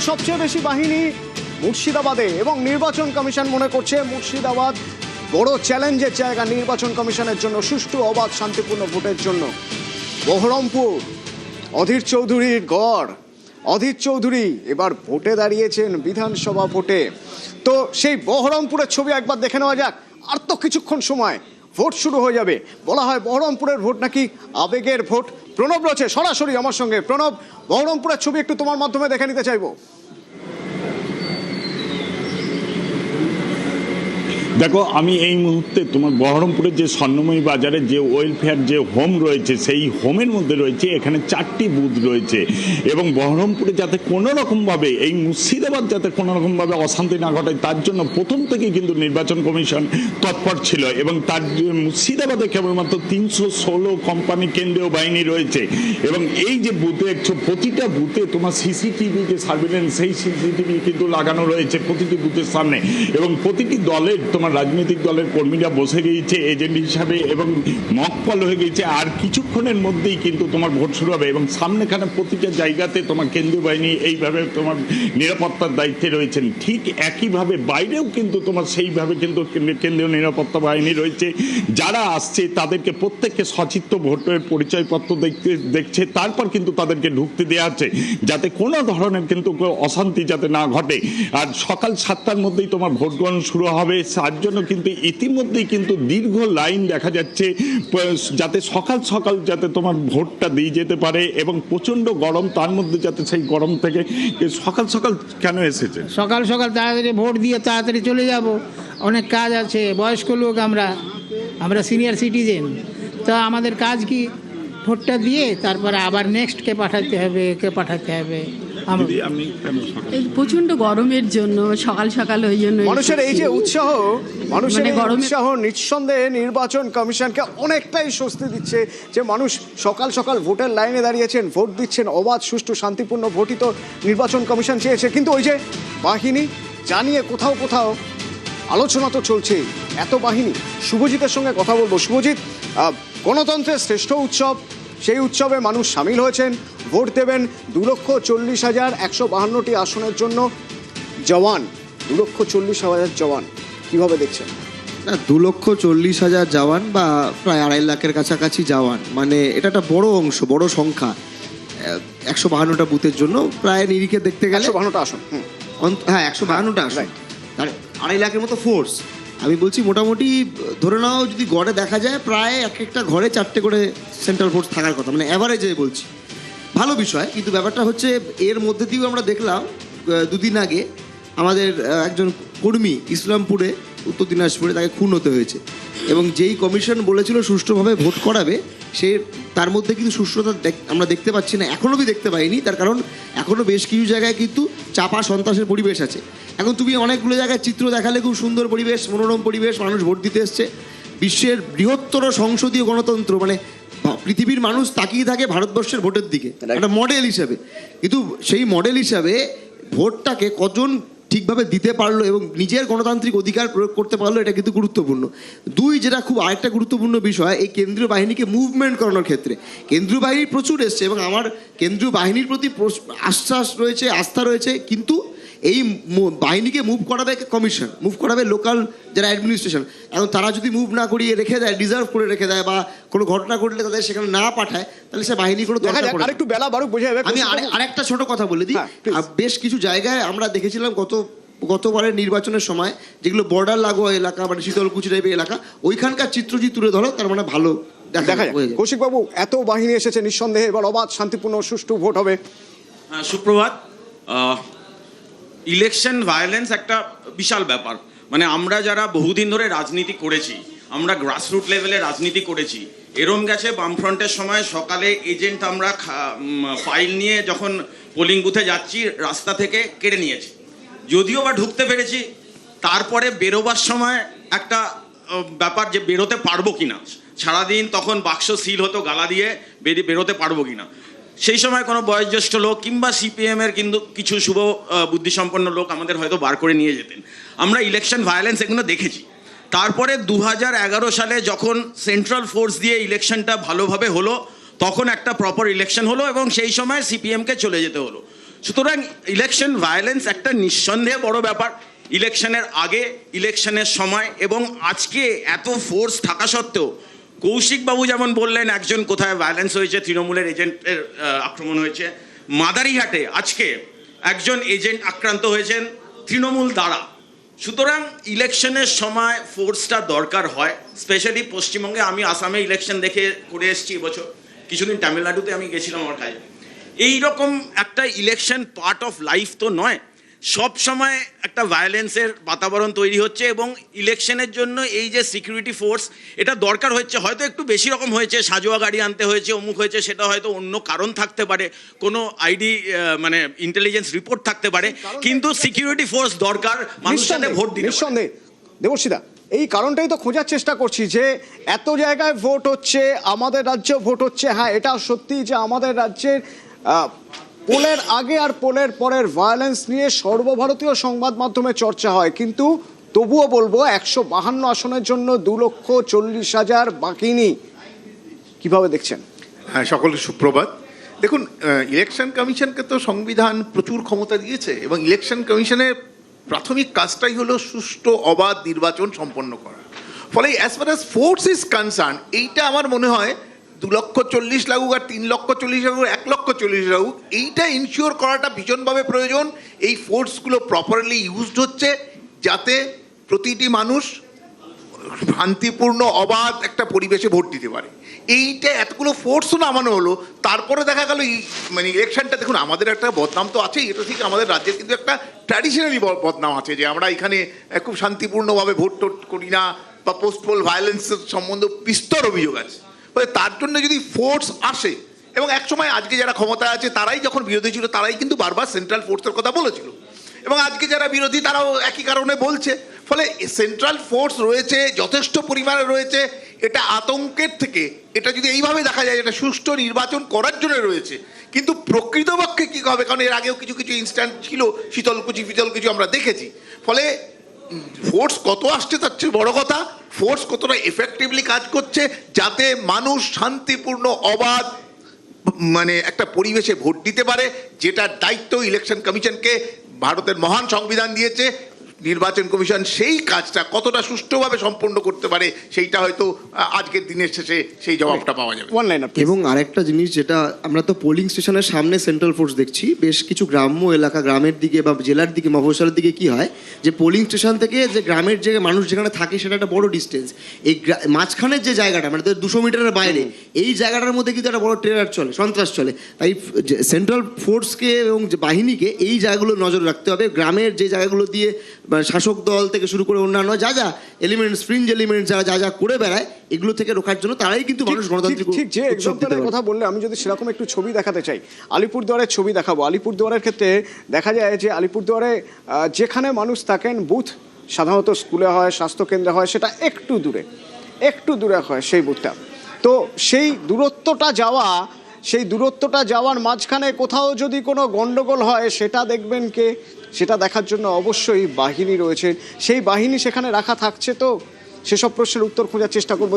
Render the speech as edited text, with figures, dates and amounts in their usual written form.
সবচেয়ে বেশি বাহিনী মুর্শিদাবাদে এবং নির্বাচন কমিশন মনে করছে মুর্শিদাবাদ বড় চ্যালেঞ্জের জায়গা নির্বাচন কমিশনের জন্য সুষ্ঠু অবাধ শান্তিপূর্ণ ভোটের জন্য। বহরমপুর অধীর চৌধুরীর গড়। অধীর চৌধুরী এবার ভোটে দাঁড়িয়েছেন বিধানসভা ভোটে। তো সেই বহরমপুরের ছবি একবার দেখে নেওয়া যাক। আর তো কিছুক্ষণ সময় ভোট শুরু হয়ে যাবে। বলা হয় বহরমপুরের ভোট নাকি আবেগের ভোট। প্রণব রয়েছে সরাসরি আমার সঙ্গে। প্রণব, বহরমপুরের ছবি একটু তোমার মাধ্যমে দেখে নিতে চাইবো। দেখো, আমি এই মুহূর্তে তোমার বহরমপুরের যে স্বর্ণময়ী বাজারে যে ওয়েলফেয়ার যে হোম রয়েছে সেই হোমের মধ্যে রয়েছে এখানে 4টি বুথ রয়েছে এবং বহরমপুরে যাতে কোনো রকমভাবে এই মুর্শিদাবাদ যাতে কোনো রকমভাবে অশান্তি না ঘটায় তার জন্য প্রথম থেকে কিন্তু নির্বাচন কমিশন তৎপর ছিল এবং তার মুর্শিদাবাদে কেবলমাত্র 316 কোম্পানি কেন্দ্রীয় বাহিনী রয়েছে এবং এই যে বুথে প্রতিটা বুথে তোমার সিসিটিভি যে সার্ভিলেন্স সেই সিসিটিভি কিন্তু লাগানো রয়েছে প্রতিটি বুথের সামনে এবং প্রতিটি দলের তোমার রাজনৈতিক দলের কর্মীরা বসে গিয়েছে এজেন্ট হিসাবে এবং মকপল হয়ে গেছে। আর কিছুক্ষণের মধ্যেই কিন্তু তোমার ভোট শুরু হবে এবং সামনেখানে প্রতিটা জায়গাতে তোমার কেন্দ্রীয় বাহিনী এইভাবে তোমার নিরাপত্তার দায়িত্বে রয়েছেন। ঠিক একইভাবে বাইরেও কিন্তু তোমার সেইভাবে কিন্তু কেন্দ্রীয় নিরাপত্তা বাহিনী রয়েছে। যারা আসছে তাদেরকে প্রত্যেককে সচিত্র ভোটের পরিচয়পত্র দেখছে, তারপর কিন্তু তাদেরকে ঢুকতে দেওয়া হচ্ছে যাতে কোনো ধরনের কিন্তু অশান্তি যাতে না ঘটে। আর সকাল 7টার মধ্যেই তোমার ভোট গ্রহণ শুরু হবে। তার জন্য কিন্তু ইতিমধ্যেই কিন্তু দীর্ঘ লাইন দেখা যাচ্ছে যাতে সকাল সকাল যাতে তোমার ভোটটা দিয়ে যেতে পারে এবং প্রচণ্ড গরম, তার মধ্যে যাতে সেই গরম থেকে সকাল সকাল কেন এসেছে? সকাল সকাল তাড়াতাড়ি ভোট দিয়ে তাড়াতাড়ি চলে যাব। অনেক কাজ আছে, বয়স্ক লোক আমরা সিনিয়র সিটিজেন। তো আমাদের কাজ কি ভোটটা দিয়ে তারপরে আবার নেক্সটকে পাঠাতে হবে। এই প্রচন্ড গরমের জন্য সকাল সকাল ওই জন্য মানুষের এই যে উৎসাহ, মানুষের এই উৎসাহ নিঃসন্দেহে নির্বাচন কমিশনকে অনেকটাই স্বস্তি দিচ্ছে যে মানুষ সকাল সকাল ভোটের লাইনে দাঁড়িয়েছেন, ভোট দিচ্ছেন। অবাধ সুষ্ঠু শান্তিপূর্ণ ভোটই তো নির্বাচন কমিশন চেয়েছে। কিন্তু ওই যে বাহিনী জানিয়ে কোথাও কোথাও আলোচনা তো চলছে, এত বাহিনী। শুভজিতের সঙ্গে কথা বলবো। শুভজিৎ, গণতন্ত্রের শ্রেষ্ঠ উৎসব, সেই উৎসবে মানুষ সামিল হয়েছেন, ভোট দেবেন। 2,40,152টি আসনের জন্য জওয়ান, 2,40,000 জওয়ান, কিভাবে দেখছেন? না, 2,40,000 জওয়ান বা প্রায় 2.5 লাখের কাছাকাছি জওয়ান, মানে এটা একটা বড় অংশ, বড় সংখ্যা। 152টা বুথের জন্য প্রায় নিরিখে দেখতে গেলে 152টা আসন। হ্যাঁ, 152টা আসন, 2.5 লাখের মতো ফোর্স। আমি বলছি মোটামুটি ধরে নাও যদি গড়ে দেখা যায় প্রায় এক একটা ঘরে 4টে করে সেন্ট্রাল ফোর্স থাকার কথা, মানে অ্যাভারেজে বলছি। ভালো বিষয়, কিন্তু ব্যাপারটা হচ্ছে এর মধ্যে দিয়েও আমরা দেখলাম 2 দিন আগে আমাদের একজন কর্মী ইসলামপুরে, উত্তর দিনাজপুরে, তাকে খুন হতে হয়েছে এবং যেই কমিশন বলেছিল সুষ্ঠুভাবে ভোট করাবে সে তার মধ্যে কিন্তু সুষ্ঠুতা আমরা দেখতে পাচ্ছি না, এখনও দেখতে পাইনি। তার কারণ এখনও বেশ কিছু জায়গায় কিন্তু চাপা সন্ত্রাসের পরিবেশ আছে। এখন তুমি অনেকগুলো জায়গায় চিত্র দেখালে খুব সুন্দর পরিবেশ, মনোরম পরিবেশ, মানুষ ভোট দিতে এসছে। বিশ্বের বৃহত্তর সংসদীয় গণতন্ত্র, মানে পৃথিবীর মানুষ তাকিয়ে থাকে ভারতবর্ষের ভোটের দিকে একটা মডেল হিসাবে। কিন্তু সেই মডেল হিসাবে ভোটটাকে কজন ঠিকভাবে দিতে পারলো এবং নিজের গণতান্ত্রিক অধিকার প্রয়োগ করতে পারলো, এটা কিন্তু গুরুত্বপূর্ণ। 2, যেটা খুব আরেকটা গুরুত্বপূর্ণ বিষয়, এই কেন্দ্রীয় বাহিনীকে মুভমেন্ট করানোর ক্ষেত্রে কেন্দ্রীয় বাহিনী প্রচুর এসছে এবং আমার কেন্দ্রীয় বাহিনীর প্রতি আশ্বাস রয়েছে, আস্থা রয়েছে। কিন্তু এই বাহিনীকে মুভ করাবে কমিশন, মুভ করাবে লোকাল যারা অ্যাডমিনিস্ট্রেশন। এখন তারা যদি মুভ না করিয়ে রেখে দেয়, রিজার্ভ করে রেখে দেয় বা কোনো ঘটনা ঘটলে তাদের সেখানে না পাঠায়, তাহলে সে বাহিনী কোনো দরকার পড়ে না। আরেকটু বেলা বারুক বোঝা যাবে। আমি আরেকটা ছোট কথা বলে দিই। বেশ কিছু জায়গায় আমরা দেখেছিলাম গতবারের নির্বাচনের সময় যেগুলো বর্ডার লাগোয়া এলাকা, মানে শীতলকুচি টাইপের এলাকা, ওইখানকার চিত্র যদি তুলে ধরো তার মানে ভালো দেখা যায়। কৌশিকবাবু, এত বাহিনী এসেছে, নিঃসন্দেহে এবার অবাধ শান্তিপূর্ণ সুষ্ঠু ভোট হবে। সুপ্রভাত। ইলেকশন ভায়োলেন্স একটা বিশাল ব্যাপার। মানে আমরা যারা বহুদিন ধরে রাজনীতি করেছি, আমরা গ্রাসরুট লেভেলে রাজনীতি করেছি, এরম গেছে বামফ্রন্টের সময় সকালে এজেন্ট আমরা ফাইল নিয়ে যখন পোলিং বুথে যাচ্ছি রাস্তা থেকে কেড়ে নিয়েছি, যদিও বা ঢুকতে পেরেছি। তারপরে বেরোবার সময় একটা ব্যাপার যে বেরোতে পারবো কিনা, সারাদিন তখন বাক্স সিল হতো গালা দিয়ে, বেরোতে পারবো কিনা। সেই সময় কোনো বয়োজ্যেষ্ঠ লোক কিংবা সিপিএমের কিন্তু কিছু শুভ বুদ্ধিসম্পন্ন লোক আমাদের হয়তো বার করে নিয়ে যেতেন। আমরা ইলেকশন ভায়োলেন্স এগুলো দেখেছি। তারপরে 2011 সালে যখন সেন্ট্রাল ফোর্স দিয়ে ইলেকশনটা ভালোভাবে হলো, তখন একটা প্রপার ইলেকশন হলো এবং সেই সময় সিপিএমকে চলে যেতে হলো। সুতরাং ইলেকশন ভায়োলেন্স একটা নিঃসন্দেহে বড় ব্যাপার। ইলেকশনের আগে, ইলেকশনের সময় এবং আজকে এত ফোর্স থাকা সত্ত্বেও কৌশিকবাবু যেমন বললেন একজন কোথায় ভায়োলেন্স হয়েছে, তৃণমূলের এজেন্টের আক্রমণ হয়েছে। মাদারিহাটে আজকে একজন এজেন্ট আক্রান্ত হয়েছেন তৃণমূল দ্বারা। সুতরাং ইলেকশনের সময় ফোর্সটা দরকার হয়, স্পেশালি পশ্চিমবঙ্গে। আমি আসামে ইলেকশন দেখে করে এসেছি এবছর, কিছুদিন তামিলনাড়ুতে আমি গেছিলাম আমার কাজে। এইরকম একটা ইলেকশন পার্ট অফ লাইফ তো নয়, সব সময় একটা ভায়োলেন্সের বাতাবরণ তৈরি হচ্ছে এবং ইলেকশনের জন্য এই যে সিকিউরিটি ফোর্স এটা দরকার হচ্ছে। হয়তো একটু বেশি রকম হয়েছে, সাজোয়া গাড়ি আনতে হয়েছে, অমুক হয়েছে, সেটা হয়তো অন্য কারণ থাকতে পারে, কোনো আইডি মানে ইন্টেলিজেন্স রিপোর্ট থাকতে পারে, কিন্তু সিকিউরিটি ফোর্স দরকার মানুষ যাতে ভোট দিতে পারে। নিঃসন্দেহে দেবর্ষিদা, এই কারণটাই তো খোঁজার চেষ্টা করছি যে এত জায়গায় ভোট হচ্ছে, আমাদের রাজ্যেও ভোট হচ্ছে। হ্যাঁ, এটা সত্যি যে আমাদের রাজ্যের পোলের আগে আর পোলের পরের ভায়োলেন্স নিয়ে সর্বভারতীয় সংবাদ মাধ্যমে চর্চা হয়, কিন্তু তবুও বলবো 152 আসনের জন্য 2,40,000 বাকিনি। কিভাবে দেখছেন? হ্যাঁ, সকলকে সুপ্রভাত। দেখুন, ইলেকশন কমিশনকে তো সংবিধান প্রচুর ক্ষমতা দিয়েছে এবং ইলেকশন কমিশনের প্রাথমিক কাজটাই হলো সুষ্ঠু অবাধ নির্বাচন সম্পন্ন করা। ফলে as far as force is concern, এইটা আমার মনে হয় 2,40,000 লাগুক আর 3,40,000 লাগুক, 1,40,000 লাগুক, এইটা ইনশিওর করাটা ভীষণভাবে প্রয়োজন। এই ফোর্সগুলো প্রপারলি ইউজড হচ্ছে যাতে প্রতিটি মানুষ শান্তিপূর্ণ অবাধ একটা পরিবেশে ভোট দিতে পারে। এইটা এতগুলো ফোর্সও নামানো হলো, তারপরে দেখা গেল মানে ইলেকশনটা, দেখুন আমাদের একটা বদনাম তো আছেই, এটা ঠিক, আমাদের রাজ্যের কিন্তু একটা ট্র্যাডিশনালি বদনাম আছে যে আমরা এখানে খুব শান্তিপূর্ণভাবে ভোট টোট করি না, বা পোস্ট পোল ভায়োলেন্সের সম্বন্ধে বিস্তর অভিযোগ আছে। তার জন্য যদি ফোর্স আসে, এবং একসময় আজকে যারা ক্ষমতায় আছে তারাই যখন বিরোধী ছিল তারাই কিন্তু বারবার সেন্ট্রাল ফোর্সের কথা বলেছিল, এবং আজকে যারা বিরোধী তারাও একই কারণে বলছে। ফলে সেন্ট্রাল ফোর্স রয়েছে, যথেষ্ট পরিমাণে রয়েছে। এটা আতঙ্কের থেকে, এটা যদি এইভাবে দেখা যায় এটা সুষ্ঠু নির্বাচন করার জন্য রয়েছে, কিন্তু প্রকৃতপক্ষে কী হবে, কারণ এর আগেও কিছু কিছু ইনস্ট্যান্ট ছিল, শীতলকুচি আমরা দেখেছি। ফলে ফোর্স কত আসছে তার চেয়ে বড় কথা ফোর্স কতটা এফেক্টিভলি কাজ করছে যাতে মানুষ শান্তিপূর্ণ অবাধ মানে একটা পরিবেশে ভোট দিতে পারে, যেটার দায়িত্ব ইলেকশন কমিশনকে ভারতের মহান সংবিধান দিয়েছে। নির্বাচন কমিশন সেই কাজটা কতটা সুষ্ঠুভাবে সম্পন্ন করতে পারে সেইটা হয়তো আজকের দিনের শেষে সেই জবাবটা পাওয়া যাবে। এবং আরেকটা জিনিস, যেটা আমরা তো পোলিং স্টেশনের সামনে সেন্ট্রাল ফোর্স দেখছি, বেশ কিছু গ্রাম্য এলাকা, গ্রামের দিকে বা জেলার দিকে, মফস্বলের দিকে কি হয় যে পোলিং স্টেশন থেকে যে গ্রামের যে মানুষ যেখানে থাকে সেটা একটা বড় ডিস্টেন্স। এই মাঝখানের যে জায়গাটা মানে 200 মিটারের বাইরে, এই জায়গাটার মধ্যে কিন্তু একটা বড় টেরার চলে, সন্ত্রাস চলে। তাই সেন্ট্রাল ফোর্সকে এবং বাহিনীকে এই জায়গাগুলো নজর রাখতে হবে। গ্রামের যে জায়গাগুলো দিয়ে শাসক দল থেকে শুরু করে অন্যান্য যা যা এলিমেন্টস, ফ্রিঞ্জ এলিমেন্টস যারা যা যা করে বেড়ায়, এগুলো থেকে রোখার জন্য তারাই কিন্তু মানুষ গণতান্ত্রিক ঠিক যে এক্সাম্পলের কথা বললে, আমি যদি সেরকম একটু ছবি দেখাতে চাই, আলিপুরদুয়ারের ছবি দেখাবো। আলিপুরদুয়ারের ক্ষেত্রে দেখা যায় যে আলিপুরদুয়ারে যেখানে মানুষ থাকেন, বুথ সাধারণত স্কুলে হয়, স্বাস্থ্যকেন্দ্রে হয়, সেটা একটু দূরে হয় সেই বুথটা। তো সেই দূরত্বটা যাওয়ার মাঝখানে কোথাও যদি কোনো গন্ডগোল হয়, সেটা দেখবেন কে? সেটা দেখার জন্য অবশ্যই বাহিনী রয়েছে। সেই বাহিনী সেখানে রাখা থাকছে, তো সেসব প্রশ্নের উত্তর খোঁজার চেষ্টা করবো।